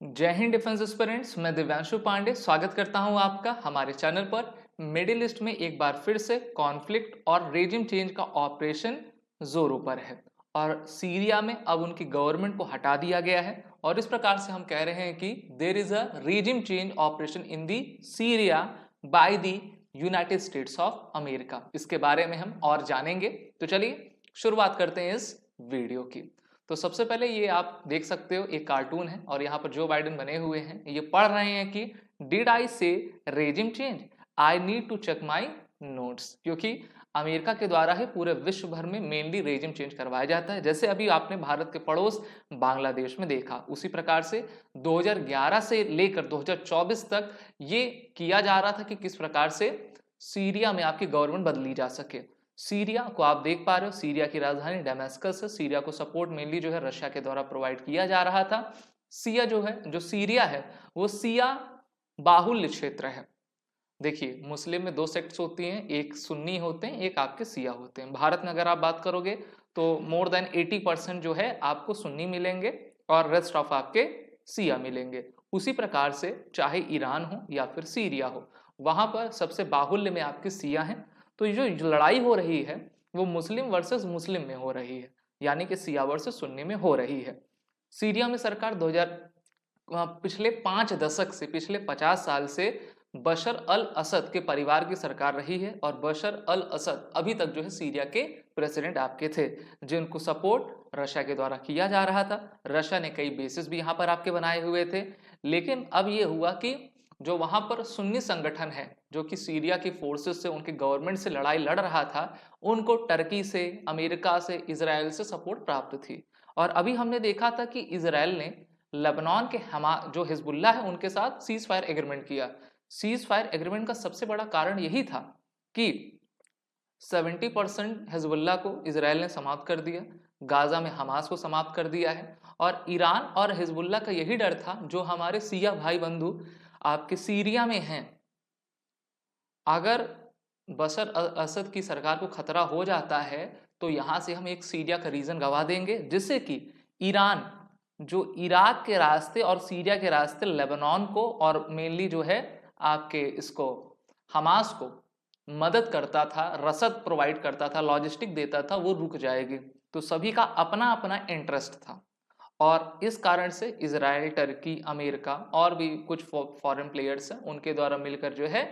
जय Hind defence aspirants. मैं दिव्यांशु पांडे स्वागत करता हूं आपका हमारे चैनल पर। मिडिल ईस्ट में एक बार फिर से कॉन्फ्लिक्ट और रेजिम चेंज का ऑपरेशन जोरों पर है और सीरिया में अब उनकी गवर्नमेंट को हटा दिया गया है और इस प्रकार से हम कह रहे हैं कि there is a regime change operation in the Syria by the United States of America. इसके बारे में हम और जानेंगे, तो चलिए शुरुआत करते हैं इस वीडियो की। तो सबसे पहले ये आप देख सकते हो एक कार्टून है और यहाँ पर जो बाइडेन बने हुए हैं ये पढ़ रहे हैं कि did I say regime change, I need to check my notes. क्योंकि अमेरिका के द्वारा ही पूरे विश्व भर में मेनली रेजिम चेंज करवाया जाता है। जैसे अभी आपने भारत के पड़ोस बांग्लादेश में देखा, उसी प्रकार से 2011 से लेकर 2024 तक ये किया जा रहा था कि किस प्रकार से सीरिया में आपकी गवर्नमेंट बदली जा सके। सीरिया को आप देख पा रहे हो, सीरिया की राजधानी डेमास्कस है। सीरिया को सपोर्ट मेनली जो है रशिया के द्वारा प्रोवाइड किया जा रहा था। सिया जो है, जो सीरिया है वो सिया बाहुल्य क्षेत्र है। देखिए मुस्लिम में दो सेक्ट्स होती हैं, एक सुन्नी होते हैं, एक आपके सिया होते हैं। भारत में अगर आप बात करोगे तो मोर देन 80% जो है आपको सुन्नी मिलेंगे और रेस्ट ऑफ आपके सिया मिलेंगे। उसी प्रकार से चाहे ईरान हो या फिर सीरिया हो, वहां पर सबसे बाहुल्य में आपके सिया हैं। तो ये जो लड़ाई हो रही है वो मुस्लिम वर्सेस मुस्लिम में हो रही है, यानी कि सिया वर्सेस सुन्नी में हो रही है। सीरिया में सरकार 2000 पिछले 5 दशक से, पिछले 50 साल से बशर अल असद के परिवार की सरकार रही है और बशर अल असद अभी तक जो है सीरिया के प्रेसिडेंट आपके थे, जिनको सपोर्ट रशिया के द्वारा किया जा रहा था। रशिया ने कई बेसिस भी यहाँ पर आपके बनाए हुए थे। लेकिन अब ये हुआ कि जो वहां पर सुन्नी संगठन है जो कि सीरिया की फोर्सेस से, उनकी गवर्नमेंट से लड़ाई लड़ रहा था, उनको टर्की से, अमेरिका से, इजराइल से सपोर्ट प्राप्त थी। और अभी हमने देखा था कि इजराइल ने लेबनान के जो हिजबुल्लाह है उनके साथ सीज फायर एग्रीमेंट किया। सीज फायर एग्रीमेंट का सबसे बड़ा कारण यही था कि 70% हिजबुल्लाह को इजराइल ने समाप्त कर दिया, गाजा में हमास को समाप्त कर दिया है। और ईरान और हिजबुल्लाह का यही डर था, जो हमारे सिया भाई बंधु आपके सीरिया में हैं, अगर बशर असद की सरकार को खतरा हो जाता है तो यहां से हम एक सीरिया का रीजन गंवा देंगे, जिससे कि ईरान जो इराक के रास्ते और सीरिया के रास्ते लेबनान को और मेनली जो है आपके इसको हमास को मदद करता था, रसद प्रोवाइड करता था, लॉजिस्टिक देता था, वो रुक जाएगी। तो सभी का अपना अपना इंटरेस्ट था और इस कारण से इजराइल, टर्की, अमेरिका और भी कुछ फॉरेन प्लेयर्स हैं, उनके द्वारा मिलकर जो है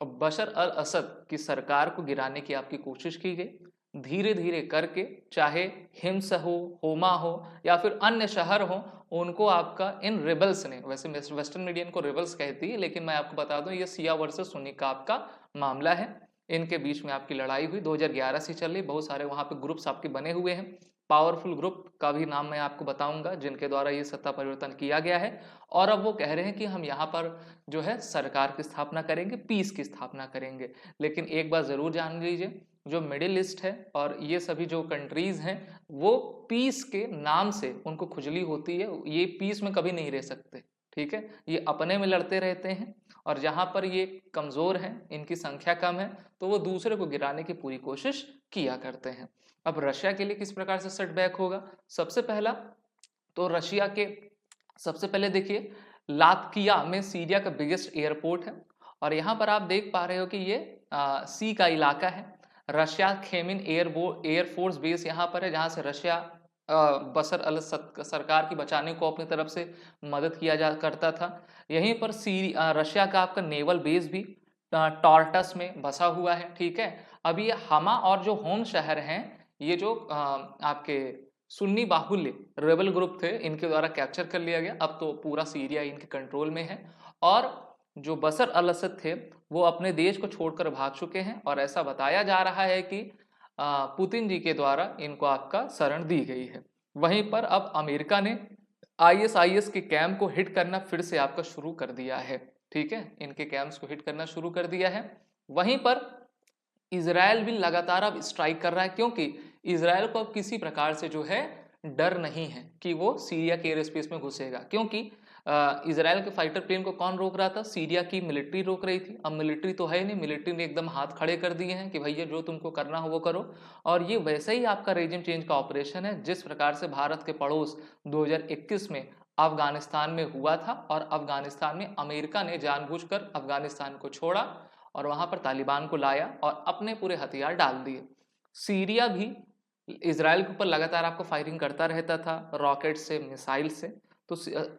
बशर अल असद की सरकार को गिराने की आपकी कोशिश की गई। धीरे धीरे करके, चाहे हिम्स हो, होमा हो या फिर अन्य शहर हो, उनको आपका इन रिबल्स ने, वैसे वेस्टर्न मीडिया इनको रिबल्स कहती है, लेकिन मैं आपको बता दूं ये सिया वर्सेस सुन्नी का आपका मामला है। इनके बीच में आपकी लड़ाई हुई 2011 से चल रही। बहुत सारे वहां पे ग्रुप्स आपके बने हुए हैं। पावरफुल ग्रुप का भी नाम मैं आपको बताऊंगा जिनके द्वारा ये सत्ता परिवर्तन किया गया है। और अब वो कह रहे हैं कि हम यहाँ पर जो है सरकार की स्थापना करेंगे, पीस की स्थापना करेंगे। लेकिन एक बात जरूर जान लीजिए, जो मिडिल ईस्ट है और ये सभी जो कंट्रीज हैं वो पीस के नाम से उनको खुजली होती है, ये पीस में कभी नहीं रह सकते। ठीक है, ये अपने में लड़ते रहते हैं और जहां पर ये कमजोर हैं, इनकी संख्या कम है, तो वो दूसरे को गिराने की पूरी कोशिश किया करते हैं। अब रशिया के लिए किस प्रकार से सेटबैक होगा? सबसे पहला तो रशिया के, सबसे पहले देखिए लातकिया में सीरिया का बिगेस्ट एयरपोर्ट है और यहाँ पर आप देख पा रहे हो कि ये सी का इलाका है। रशिया खेमिन एयरफोर्स बेस यहाँ पर है, जहाँ से रशिया बशर अल सरकार की बचाने को अपनी तरफ से मदद किया जा करता था। यहीं पर रशिया का आपका नेवल बेस भी टॉर्टस में बसा हुआ है। ठीक है, अब ये हमा और जो होम शहर हैं, ये जो आपके सुन्नी बाहुल्य रेबल ग्रुप थे, इनके द्वारा कैप्चर कर लिया गया। अब तो पूरा सीरिया इनके कंट्रोल में है और जो बशर अल असद थे वो अपने देश को छोड़कर भाग चुके हैं और ऐसा बताया जा रहा है कि पुतिन जी के द्वारा इनको आपका शरण दी गई है। वहीं पर अब अमेरिका ने आईएसआईएस के कैंप को हिट करना फिर से आपका शुरू कर दिया है। ठीक है, इनके कैंप्स को हिट करना शुरू कर दिया है। वहीं पर इजराइल भी लगातार अब स्ट्राइक कर रहा है, क्योंकि इजराइल को अब किसी प्रकार से जो है डर नहीं है कि वो सीरिया के एयर स्पेस में घुसेगा। क्योंकि इजराइल के फाइटर प्लेन को कौन रोक रहा था? सीरिया की मिलिट्री रोक रही थी। अब मिलिट्री तो है नहीं, मिलिट्री ने एकदम हाथ खड़े कर दिए हैं कि भैया जो तुमको करना हो वो करो। और ये वैसे ही आपका रेजिम चेंज का ऑपरेशन है जिस प्रकार से भारत के पड़ोस 2021 में अफगानिस्तान में हुआ था और अफगानिस्तान में अमेरिका ने जानबूझकर अफगानिस्तान को छोड़ा और वहां पर तालिबान को लाया और अपने पूरे हथियार डाल दिए। सीरिया भी इजराइल के ऊपर लगातार आपको फायरिंग करता रहता था, रॉकेट से, मिसाइल से। तो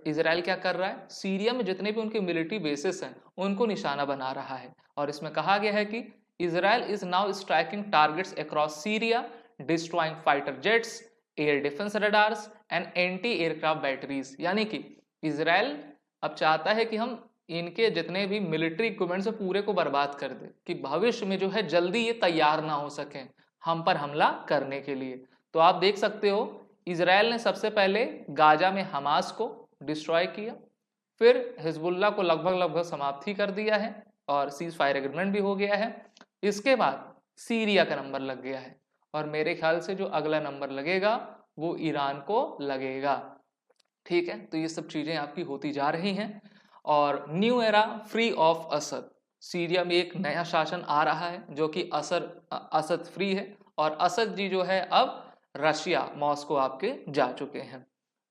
इजराइल क्या कर रहा है, सीरिया में जितने भी उनके मिलिट्री बेसिस हैं उनको निशाना बना रहा है। और इसमें कहा गया है कि Israel is now striking targets across Syria, destroying fighter jets, air defence radars and anti aircraft batteries. यानी कि इजराइल अब चाहता है कि हम इनके जितने भी मिलिट्री इक्विपमेंट्स है पूरे को बर्बाद कर दे, कि भविष्य में जो है जल्दी ये तैयार ना हो सके हम पर हमला करने के लिए। तो आप देख सकते हो इजराइल ने सबसे पहले गाजा में हमास को डिस्ट्रॉय किया, फिर हिजबुल्लाह को लगभग समाप्ति कर दिया है और सीज फायर एग्रीमेंट भी हो गया है। इसके बाद सीरिया का नंबर लग गया है और मेरे ख्याल से जो अगला नंबर लगेगा वो ईरान को लगेगा। ठीक है, तो ये सब चीजें आपकी होती जा रही हैं। और new era free of Asad, Syria में एक नया शासन आ रहा है जो कि असद फ्री है और असद जी जो है अब रशिया, मॉस्को आपके जा चुके हैं।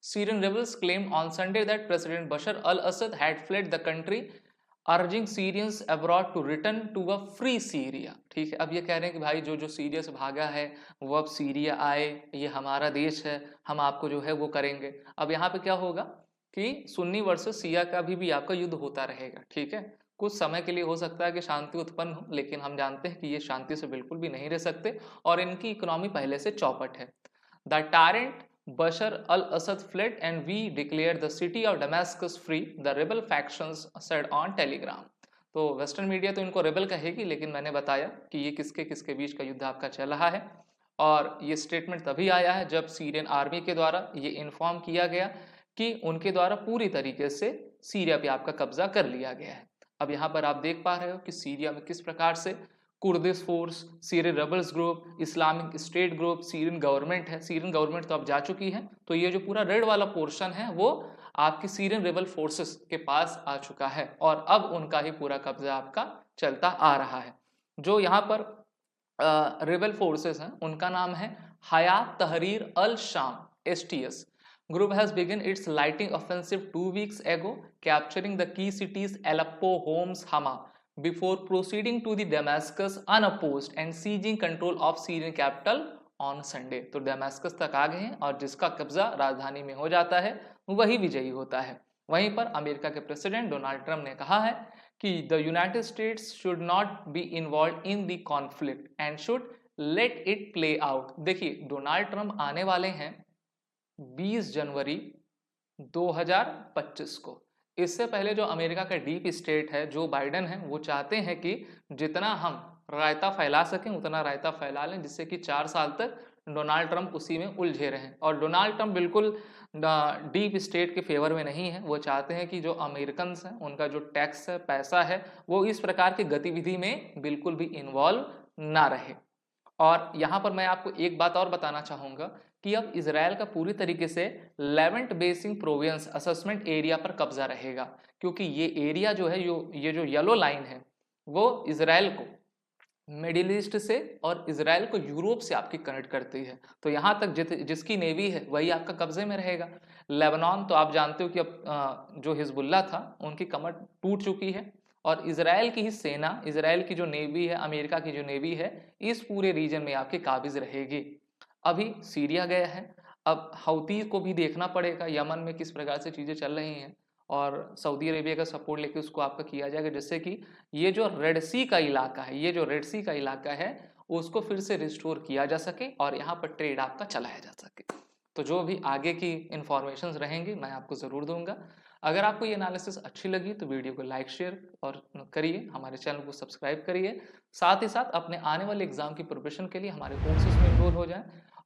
Syrian rebels claimed on Sunday that President Bashar al-Assad had fled the country, urging Syrians abroad to return to a free Syria। ठीक है, अब ये कह रहे हैं कि भाई जो सीरिया से भागा है वो अब सीरिया आए, ये हमारा देश है, हम आपको जो है वो करेंगे। अब यहाँ पे क्या होगा कि सुन्नी वर्सेस शिया का भी आपका युद्ध होता रहेगा। ठीक है, कुछ समय के लिए हो सकता है कि शांति उत्पन्न हो, लेकिन हम जानते हैं कि ये शांति से बिल्कुल भी नहीं रह सकते और इनकी इकोनॉमी पहले से चौपट है। The tyrant Bashar al-Assad fled and we declared the city of Damascus free, the rebel factions said on Telegram। तो वेस्टर्न मीडिया तो इनको रेबल कहेगी, लेकिन मैंने बताया कि ये किसके किसके बीच का युद्ध आपका चल रहा है। और ये स्टेटमेंट तभी आया है जब सीरियन आर्मी के द्वारा ये इन्फॉर्म किया गया कि उनके द्वारा पूरी तरीके से सीरिया पे आपका कब्जा कर लिया गया है। अब यहाँ पर आप देख पा रहे हो कि सीरिया में किस प्रकार से Kurdish force, Syrian rebels group, Islamic state group, Syrian government है। सीरियन गवर्नमेंट तो अब जा चुकी है, तो ये जो पूरा रेड वाला पोर्शन है वो आपकी सीरियन रेबल फोर्सेस के पास आ चुका है और अब उनका ही पूरा कब्जा आपका चलता आ रहा है। जो यहाँ पर रेबल फोर्सेस हैं उनका नाम है हयात तहरीर अल शाम, STS। Group has begun its lighting offensive 2 weeks ago, capturing the key cities Aleppo, Homs, Hama, before proceeding to the Damascus unopposed and seizing control of Syrian capital on Sunday। तो डेमास्कस तक आ गए हैं और जिसका कब्जा राजधानी में हो जाता है वही विजयी होता है। वहीं पर अमेरिका के प्रेसिडेंट डोनाल्ड ट्रंप ने कहा है कि the United states should not be involve in the conflict and should let it play out. देखिए, डोनाल्ड ट्रंप आने वाले हैं 20 जनवरी 2025 को। इससे पहले जो अमेरिका का डीप स्टेट है, जो बाइडेन है, वो चाहते हैं कि जितना हम रायता फैला सकें उतना रायता फैला लें, जिससे कि 4 साल तक डोनाल्ड ट्रंप उसी में उलझे रहें। और डोनाल्ड ट्रंप बिल्कुल डीप स्टेट के फेवर में नहीं है। वो चाहते हैं कि जो अमेरिकन हैं उनका जो टैक्स है, पैसा है, वो इस प्रकार की गतिविधि में बिल्कुल भी इन्वॉल्व ना रहे। और यहाँ पर मैं आपको एक बात और बताना चाहूँगा कि अब इजराइल का पूरी तरीके से Levant basin province assessment area पर कब्जा रहेगा, क्योंकि ये एरिया जो है, ये जो येलो लाइन है, वो इजराइल को मिडिल ईस्ट से और इजराइल को यूरोप से आपकी कनेक्ट करती है। तो यहाँ तक जिसकी नेवी है वही आपका कब्जे में रहेगा। लेबनान तो आप जानते हो कि अब जो हिजबुल्लाह था उनकी कमर टूट चुकी है और इजराइल की ही सेना, इजराइल की जो नेवी है, अमेरिका की जो नेवी है, इस पूरे रीजन में आपकी काबिज रहेगी। अभी सीरिया गया है, अब हौती को भी देखना पड़ेगा, यमन में किस प्रकार से चीज़ें चल रही हैं और सऊदी अरेबिया का सपोर्ट लेके उसको आपका किया जाएगा, जिससे कि ये जो रेड सी का इलाका है, ये जो रेड सी का इलाका है उसको फिर से रिस्टोर किया जा सके और यहाँ पर ट्रेड आपका चलाया जा सके। तो जो भी आगे की इंफॉर्मेशन रहेंगी मैं आपको ज़रूर दूंगा। अगर आपको ये एनालिसिस अच्छी लगी तो वीडियो को लाइक, शेयर और करिए, हमारे चैनल को सब्सक्राइब करिए। साथ ही साथ अपने आने वाले एग्जाम की प्रिपरेशन के लिए हमारे कोर्सेज में एनरोल हो जाएं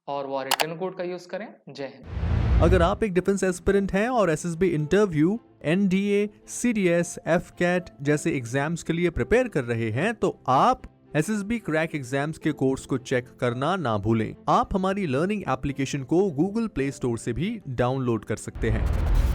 और वो रिटर्न कोड का यूज़ करें। जय हिंद। अगर आप एक डिफेंस एस्पिरेंट हैं और SSB interview, NDA, CDS, FCAT जैसे एग्जाम्स के लिए प्रिपेयर कर रहे हैं तो आप SSB क्रैक एग्जाम्स के कोर्स को चेक करना ना भूलें। आप हमारी लर्निंग एप्लीकेशन को Google प्ले स्टोर से भी डाउनलोड कर सकते हैं।